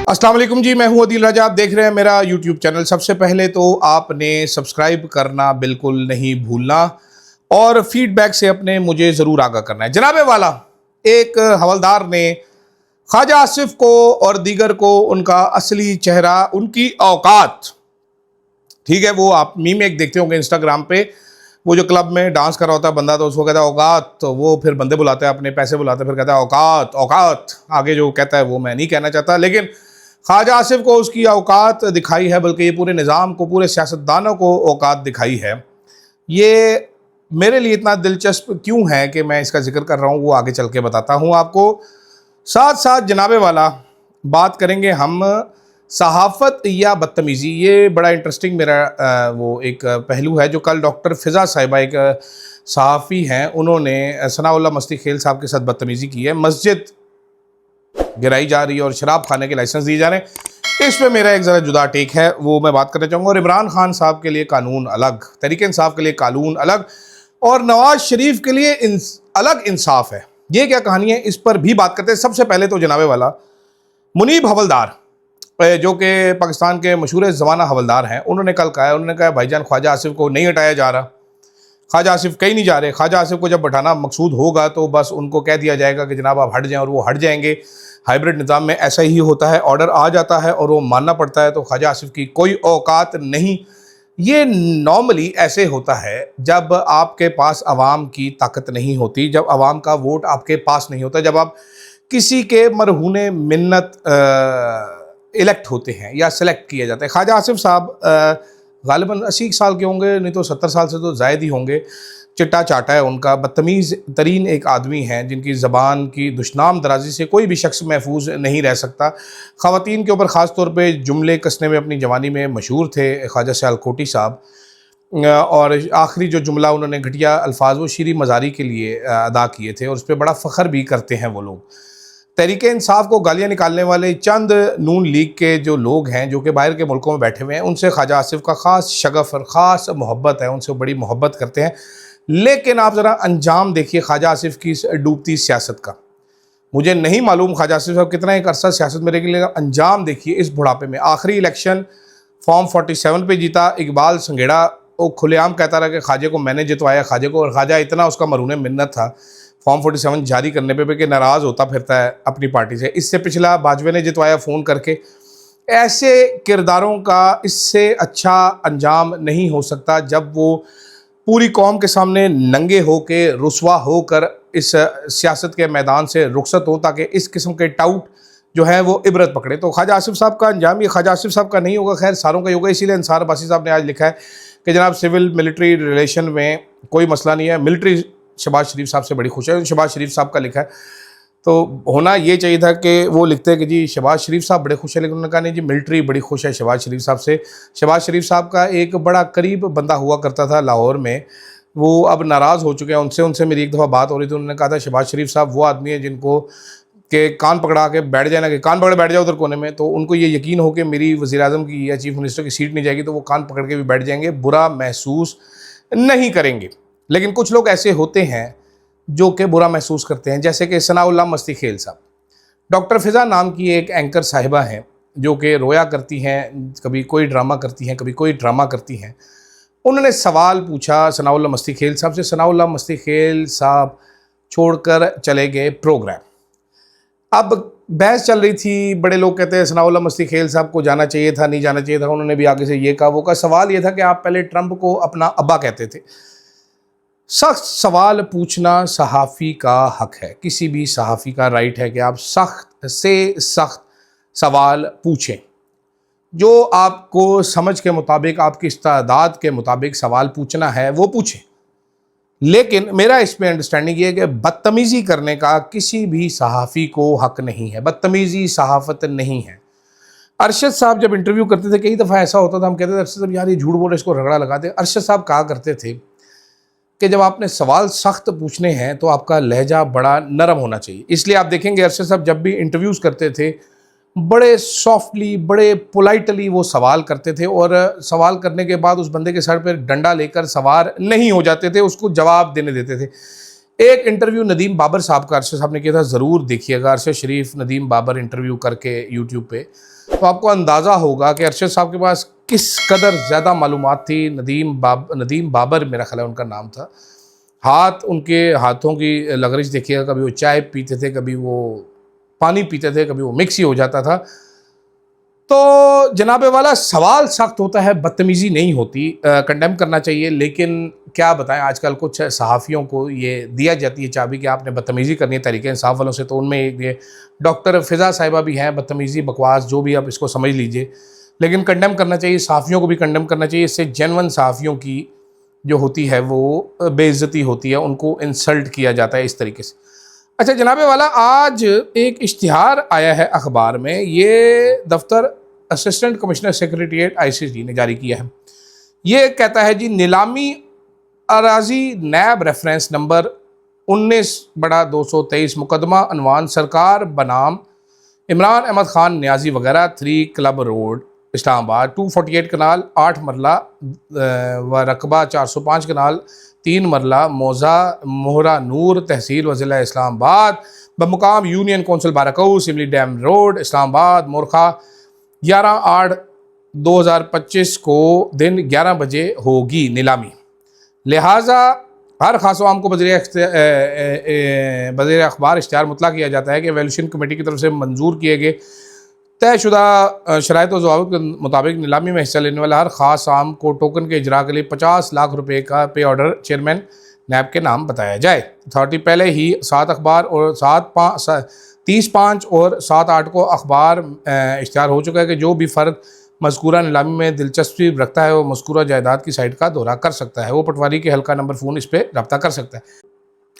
अस्सलाम वालेकुम जी, मैं हूं अदील राजा। आप देख रहे हैं मेरा यूट्यूब चैनल। सबसे पहले तो आपने सब्सक्राइब करना बिल्कुल नहीं भूलना और फीडबैक से अपने मुझे ज़रूर आगाह करना है। जनाबे वाला एक हवलदार ने ख्वाजा आसिफ को और दीगर को उनका असली चेहरा, उनकी औकात, ठीक है, वो आप मीम एक देखते होंगे इंस्टाग्राम पे, वो जो क्लब में डांस कर रहा होता है बंदा, तो उसको कहता है औकात, तो वो फिर बंदे बुलाते हैं, अपने पैसे बुलाते हैं, फिर कहता है औकात औकात। आगे जो कहता है वो मैं नहीं कहना चाहता, लेकिन ख्वाजा आसिफ को उसकी औकात दिखाई है, बल्कि ये पूरे निज़ाम को, पूरे सियासतदानों को औकात दिखाई है। ये मेरे लिए इतना दिलचस्प क्यों है कि मैं इसका जिक्र कर रहा हूँ, वो आगे चल के बताता हूँ आपको। साथ साथ जनाबे वाला बात करेंगे हम सहाफ़त या बदतमीज़ी। ये बड़ा इंटरेस्टिंग मेरा वो एक पहलू है जो कल डॉक्टर फ़िज़ा साहिबा, एक सहाफ़ी हैं, उन्होंने सनाउल्लाह मस्ती खेल साहब के साथ बदतमीज़ी की है। मस्जिद गिराई जा रही है और शराब खाने के लाइसेंस दिए जा रहे हैं। इस पर मेरा एक ज़रा जुदा टेक है, वो मैं बात करना चाहूँगा। और इमरान खान साहब के लिए कानून अलग, तहरीक इंसाफ के लिए कानून अलग, और नवाज शरीफ के लिए अलग इंसाफ है। ये क्या कहानी है, इस पर भी बात करते हैं। सबसे पहले तो जनाबे वाला मुनीब हवलदार, जो कि पाकिस्तान के मशहूर ज़माना हवलदार हैं, उन्होंने कल कहा, उन्होंने कहा भाईजान ख्वाजा आसिफ को नहीं हटाया जा रहा, ख्वाजा आसिफ कहीं नहीं जा रहे। ख्वाजा आसिफ को जब बैठाना मकसूद होगा तो बस उनको कह दिया जाएगा कि जनाब आप हट जाएं, और वो हट जाएंगे। हाइब्रिड निज़ाम में ऐसा ही होता है, ऑर्डर आ जाता है और वो मानना पड़ता है। तो ख्वाजा आसिफ की कोई औकात नहीं। ये नॉर्मली ऐसे होता है जब आपके पास आवाम की ताकत नहीं होती, जब आवाम का वोट आपके पास नहीं होता, जब आप किसी के मरहूने मिन्नत इलेक्ट होते हैं या सेलेक्ट किए जाते हैं। ख्वाजा आसिफ साहब गालिबन 80 साल के होंगे, नहीं तो 70 साल से तो ज़ायद ही होंगे। चिट्टा चाटा है उनका, बदतमीज़ तरीन एक आदमी हैं जिनकी ज़बान की दुश्नाम दराजी से कोई भी शख्स महफूज नहीं रह सकता। ख़वातीन के ऊपर ख़ास तौर पे जुमले कसने में अपनी जवानी में मशहूर थे ख्वाजा सियालकोटी साहब। और आखिरी जो जुमला उन्होंने घटिया अल्फाज वो शीरी मज़ारी के लिए अदा किए थे, और उस पर बड़ा फ़ख्र भी करते हैं वो लोग। तहरीक इंसाफ को गालियाँ निकालने वाले चंद नून लीग के जो लोग हैं, जो कि बाहर के मुल्कों में बैठे हुए हैं, उनसे ख्वाजा आसिफ का ख़ास शगफ़ और ख़ास मोहब्बत है, उनसे बड़ी मोहब्बत करते हैं। लेकिन आप ज़रा अंजाम देखिए ख्वाजा आसिफ की डूबती सियासत का। मुझे नहीं मालूम ख्वाजा आसिफ साहब कितना एक अरसा सियासत में रहेंगे, अंजाम देखिए इस बुढ़ापे में। आखिरी इलेक्शन फॉर्म 47 पे जीता। इकबाल संघेड़ा वो खुलेआम कहता रहा कि ख्वाजे को मैंने जितवाया, ख्वाजे को, और ख्वाजा इतना उसका मरूने मिन्नत था फॉर्म 47 जारी करने पे कि नाराज़ होता फिरता है अपनी पार्टी से। इससे पिछला बाजवे ने जितवाया फ़ोन करके। ऐसे किरदारों का इससे अच्छा अंजाम नहीं हो सकता जब वो पूरी कौम के सामने नंगे होके, रुसवा होकर इस सियासत के मैदान से रुखसत हो, ताकि इस किस्म के टाउट जो है वो इबरत पकड़े। तो ख्वाजा आसिफ साहब का अंजाम ये ख्वाजा आसिफ साहब का नहीं होगा, खैर सारों का ही होगा। इसीलिए अंसार अब्बासी साहब ने आज लिखा है कि जनाब सिविल मिलिट्री रिलेशन में कोई मसला नहीं है, मिलिट्री शहबाज शरीफ साहब से बड़ी खुश है। शहबाज शरीफ साहब का लिखा है, तो होना ये चाहिए था कि वो लिखते हैं कि जी शहबाज शरीफ साहब बड़े खुश है, लेकिन उन्होंने कहा नहीं जी मिलिट्री बड़ी खुश है शहबाज शरीफ साहब से। शहबाज शरीफ साहब का एक बड़ा करीब बंदा हुआ करता था लाहौर में, वो अब नाराज़ हो चुके हैं उनसे मेरी एक दफ़ा बात हो रही थी। उन्होंने कहा था शहबाज शरीफ साहब वो आदमी है जिनको के कान पकड़ा के बैठ जाए ना, कि कान पकड़े बैठ जाओ उधर कोने में, तो उनको ये यकीन हो कि मेरी वज़ीर-ए-आज़म की या चीफ मिनिस्टर की सीट नहीं जाएगी, तो वो कान पकड़ के भी बैठ जाएंगे, बुरा महसूस नहीं करेंगे। लेकिन कुछ लोग ऐसे होते हैं जो कि बुरा महसूस करते हैं, जैसे कि सनाउल्लाह मस्ती खेल साहब। डॉक्टर फ़िज़ा नाम की एक एंकर साहिबा हैं जो कि रोया करती हैं, कभी कोई ड्रामा करती हैं, कभी कोई ड्रामा करती हैं। उन्होंने सवाल पूछा सनाउल्लाह मस्ती खेल साहब से। सनाउल्लाह मस्ती खेल साहब छोड़कर चले गए प्रोग्राम। अब बहस चल रही थी, बड़े लोग कहते हैं सनाउल्लाह मस्ती खेल साहब को जाना चाहिए था, नहीं जाना चाहिए था। उन्होंने भी आगे से ये कहा वो कहा। सवाल ये था कि आप पहले ट्रंप को अपना अब्बा कहते थे। सख्त सवाल पूछना सहाफ़ी का हक है, किसी भी सहाफ़ी का राइट है कि आप सख्त से सख्त सवाल पूछें, जो आपको समझ के मुताबिक, आपकी इस्तादाद के मुताबिक सवाल पूछना है वो पूछें। लेकिन मेरा इसमें अंडरस्टैंडिंग ये है कि बदतमीज़ी करने का किसी भी सहाफ़ी को हक नहीं है। बदतमीज़ी सहाफ़त नहीं है। अरशद साहब जब इंटरव्यू करते थे, कई दफ़ा ऐसा होता था, हम कहते थे अरशद साहब यार ये झूठ बोल रहे, इसको रगड़ा लगा दे। अरशद साहब कहा करते थे कि जब आपने सवाल सख्त पूछने हैं तो आपका लहजा बड़ा नरम होना चाहिए। इसलिए आप देखेंगे अरशद साहब जब भी इंटरव्यूज़ करते थे, बड़े सॉफ्टली, बड़े पोलाइटली वो सवाल करते थे, और सवाल करने के बाद उस बंदे के सर पर डंडा लेकर सवार नहीं हो जाते थे, उसको जवाब देने देते थे। एक इंटरव्यू नदीम बाबर साहब का अरशद साहब ने किया था, ज़रूर देखिएगा। अरशद शरीफ नदीम बाबर इंटरव्यू करके यूट्यूब पे तो आपको अंदाज़ा होगा कि अरशद साहब के पास किस कदर ज़्यादा मालूमात थी। नदीम बाबर मेरा ख्याल है उनका नाम था। हाथ, उनके हाथों की लगरिश देखिएगा, कभी वो चाय पीते थे, कभी वो पानी पीते थे, कभी वो मिक्स ही हो जाता था। तो जनाबे वाला सवाल सख्त होता है, बदतमीज़ी नहीं होती। कंडेम करना चाहिए, लेकिन क्या बताएं, आजकल कुछ सहाफ़ियों को ये दिया जाती है चाबी कि आपने बदतमीज़ी करनी है तरीके इंसाफ वालों से। तो उनमें ये डॉक्टर फ़िज़ा साहिबा भी हैं, बदतमीज़ी, बकवास, जो भी आप इसको समझ लीजिए, लेकिन कंडेम करना चाहिए। सहाफ़ियों को भी कंडेम करना चाहिए। इससे जेन्युइन सहाफ़ियों की जो होती है वो बेइज्जती होती है, उनको इंसल्ट किया जाता है इस तरीके से। अच्छा जनाबे वाला, आज एक इश्तिहार आया है अखबार में, ये दफ्तर असिस्टेंट कमिश्नर सेक्रेटरीट ICT ने जारी किया है। ये कहता है जी, नीलामी अराजी नैब रेफरेंस नंबर 19/223 मुकदमा अनवान सरकार बनाम इमरान अहमद खान न्याजी वगैरह 3 क्लब रोड इस्लामाबाद 248 कनाल 8 मरला व रकबा 405 कनाल 3 मरला मौजा मोहरा नूर तहसील व ज़िला इस्लामाबाद बमुकाम union council Barakahu Simli dam road Islamabad मोरखा 11/8/2025 को दिन 11 बजे होगी नीलामी। लिहाजा हर खास आम को बज़ीर अखबार इश्तिहार मुतला किया जाता है कि वैल्यूशन कमेटी की तरफ से मंजूर किए गए तयशुदा शराइत और ज़वाबित के मुताबिक नीलामी में हिस्सा लेने वाला हर खास आम को टोकन के इजरा के लिए 50 लाख रुपए का पे ऑर्डर चेयरमैन नैब के नाम बताया जाए। अथॉरिटी पहले ही 7 अखबार और 30/5 और 7/8 को अखबार इश्तिहार हो चुका है कि जो भी फ़र्द मज़कूरा नीलामी में दिलचस्पी रखता है वो मज़कूरा जायदाद की साइट का दौरा कर सकता है। वो पटवारी के हल्का नंबर फ़ोन इस पर रब्ता कर सकता है।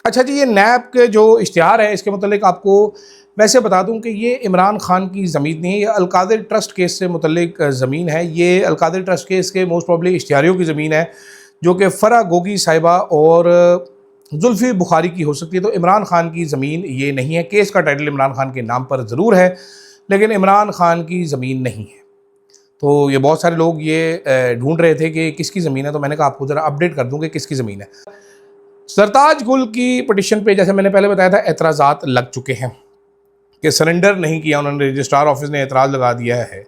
अच्छा जी, ये नैब के जो इश्तिहार है इसके मतलब आपको वैसे बता दूं कि ये इमरान खान की ज़मीन नहीं है, ये अलकादिर ट्रस्ट केस से मुतल्लिक ज़मीन है। ये अलकादिर ट्रस्ट केस के मोस्ट प्रॉब्ली इश्तिहारियों की ज़मीन है, जो कि फ़रा गोगी साहिबा और जुल्फ़ी बुखारी की हो सकती है। तो इमरान खान की ज़मीन ये नहीं है। केस का टाइटल इमरान खान के नाम पर ज़रूर है, लेकिन इमरान खान की ज़मीन नहीं है। तो ये बहुत सारे लोग ये ढूंढ रहे थे कि किसकी ज़मीन है, तो मैंने कहा आपको ज़रा अपडेट कर दूँ कि किसकी ज़मीन है। सरताज गुल की पटिशन पे जैसे मैंने पहले बताया था, एतराज़ात लग चुके हैं कि सरेंडर नहीं किया उन्होंने, रजिस्ट्रार ऑफिस ने एतराज़ लगा दिया है।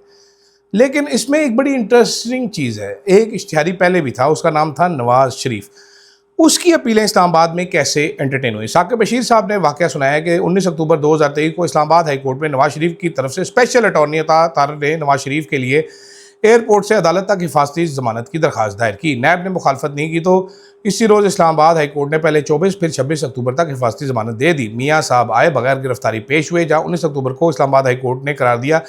लेकिन इसमें एक बड़ी इंटरेस्टिंग चीज़ है, एक इश्तिहारी पहले भी था, उसका नाम था नवाज़ शरीफ। उसकी अपीलें इस्लामाबाद में कैसे एंटरटेन हुई। साकिब बशीर साहब ने वाक़या सुनाया कि 19 अक्टूबर 2023 को इस्लामाबाद हाई कोर्ट में नवाज़ शरीफ की तरफ से स्पेशल अटॉर्नी तार ने नवाज़ शरीफ के लिए एयरपोर्ट से अदालत तक हिफाजती ज़मानत की दरख्वास्त दायर की। नैब ने मुखालफत नहीं की तो इसी रोज़ इस्लामाबाद हाई कोर्ट ने पहले 24 फिर 26 अक्टूबर तक हिफाजती ज़मानत दे दी। मियाँ साहब आए बगैर गिरफ्तारी पेश हुए, जहाँ 19 अक्टूबर को इस्लामाबाद हाई कोर्ट ने करार दिया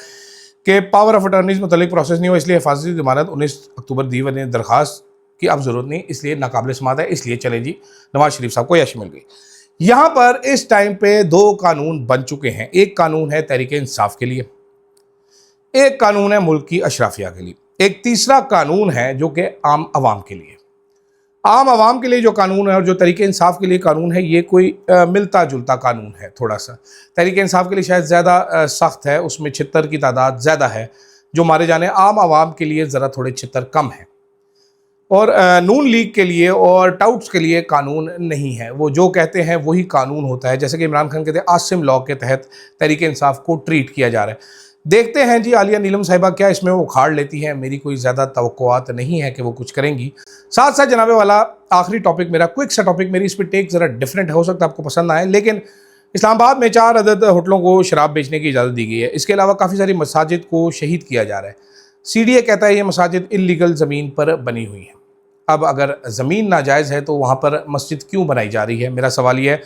कि पावर ऑफ अटॉर्नीज मुतल्लिक प्रोसेस नहीं हुआ, इसलिए हिफाजती ज़मानत 19 अक्टूबर दी ने दरख्वास्त की अब ज़रूरत नहीं, इसलिए नाकाबिल समात है, इसलिए चले जी नवाज़ शरीफ साहब को यश मिल गई। यहाँ पर इस टाइम पे 2 कानून बन चुके हैं। एक कानून है तहरीक इंसाफ के लिए, एक कानून है मुल्क की अशराफिया के लिए, एक तीसरा कानून है जो कि आम आवाम के लिए। आम आवाम के लिए जो कानून है और जो तहरीक इंसाफ के लिए कानून है, ये कोई मिलता जुलता कानून है थोड़ा सा। तहरीक इंसाफ के लिए शायद ज़्यादा सख्त है, उसमें छितर की तादाद ज़्यादा है जो मारे जाने। आम आवाम के लिए ज़रा थोड़े छितर कम है। और नून लीग के लिए और टाउट्स के लिए कानून नहीं है, वो जो कहते हैं वही कानून होता है। जैसे कि इमरान खान कहते हैं आसिम लॉ के तहत तहरीक इंसाफ को ट्रीट किया जा रहा है। देखते हैं जी आलिया नीलम साहिबा क्या इसमें वो उखाड़ लेती हैं। मेरी कोई ज़्यादा तवक्कुआत नहीं है कि वो कुछ करेंगी। साथ साथ जनाबे वाला आखिरी टॉपिक मेरा, क्विक सा टॉपिक, मेरी इस पर टेक ज़रा डिफरेंट हो सकता है, आपको पसंद आए। लेकिन इस्लामाबाद में 4 अदद होटलों को शराब बेचने की इजाज़त दी गई है। इसके अलावा काफ़ी सारी मसाजिद को शहीद किया जा रहा है। CDA कहता है ये मसाजिद इल्लीगल ज़मीन पर बनी हुई हैं। अब अगर ज़मीन नाजायज़ है तो वहाँ पर मस्जिद क्यों बनाई जा रही है? मेरा सवाल ये है,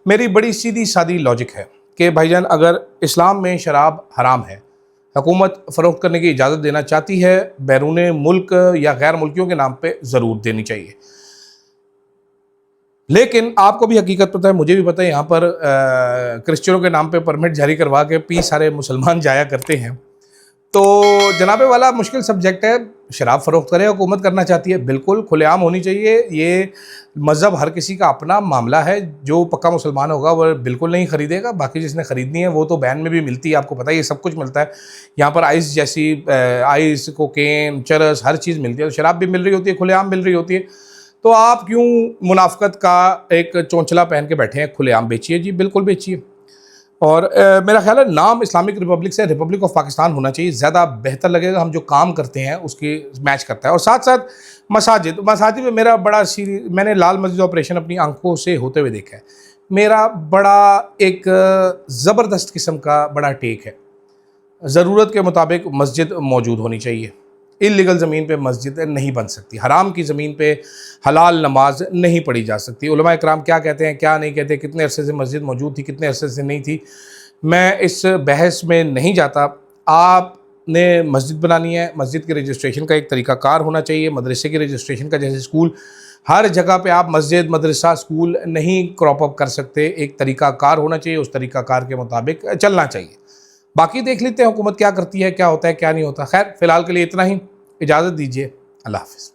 मेरी बड़ी सीधी सादी लॉजिक है कि भाईजान अगर इस्लाम में शराब हराम है, हुकूमत फ़रोख्त करने की इजाज़त देना चाहती है, बैरून मुल्क या गैर मुल्कियों के नाम पे ज़रूर देनी चाहिए। लेकिन आपको भी हकीकत पता है, मुझे भी पता है, यहाँ पर क्रिश्चियनों के नाम पे परमिट जारी करवा के पी सारे मुसलमान जाया करते हैं। तो जनाबे वाला मुश्किल सब्जेक्ट है। शराब फ़रोख्त करे, हुकूमत करना चाहती है, बिल्कुल खुलेआम होनी चाहिए। ये मज़हब हर किसी का अपना मामला है। जो पक्का मुसलमान होगा वह बिल्कुल नहीं ख़रीदेगा, बाकी जिसने ख़रीदनी है वो तो बैन में भी मिलती है, आपको पता है, ये सब कुछ मिलता है यहाँ पर। आइस जैसी आइस, कोकेन, चरस, हर चीज़ मिलती है। तो शराब भी मिल रही होती है, खुलेआम मिल रही होती है। तो आप क्यों मुनाफ़िकत का एक चौंचला पहन के बैठे हैं? खुलेआम बेचिए जी, बिल्कुल बेचिए। और मेरा ख्याल है नाम इस्लामिक रिपब्लिक से रिपब्लिक ऑफ पाकिस्तान होना चाहिए, ज़्यादा बेहतर लगेगा। हम जो काम करते हैं उसके मैच करता है। और साथ साथ मसाजिद में मेरा बड़ा मैंने लाल मस्जिद ऑपरेशन अपनी आंखों से होते हुए देखा है। मेरा बड़ा एक ज़बरदस्त किस्म का बड़ा टेक है, ज़रूरत के मुताबिक मस्जिद मौजूद होनी चाहिए। इल्लीगल ज़मीन पे मस्जिद नहीं बन सकती, हराम की ज़मीन पे हलाल नमाज नहीं पढ़ी जा सकती। उलमा इकराम क्या कहते हैं क्या नहीं कहते, कितने अरसे से मस्जिद मौजूद थी कितने अरसे से नहीं थी, मैं इस बहस में नहीं जाता। आपने मस्जिद बनानी है, मस्जिद के रजिस्ट्रेशन का एक तरीक़ाकार होना चाहिए, मदरसे के रजिस्ट्रेशन का। जैसे स्कूल, हर जगह पे आप मस्जिद मदरसा स्कूल नहीं क्रॉप अप कर सकते, एक तरीक़ाकार होना चाहिए, उस तरीक़ाकार के मुताबिक चलना चाहिए। बाकी देख लेते हैं हुकूमत क्या करती है, क्या होता है क्या नहीं होता। खैर फ़िलहाल के लिए इतना ही, इजाज़त दीजिए, अल्लाह हाफ़िज़।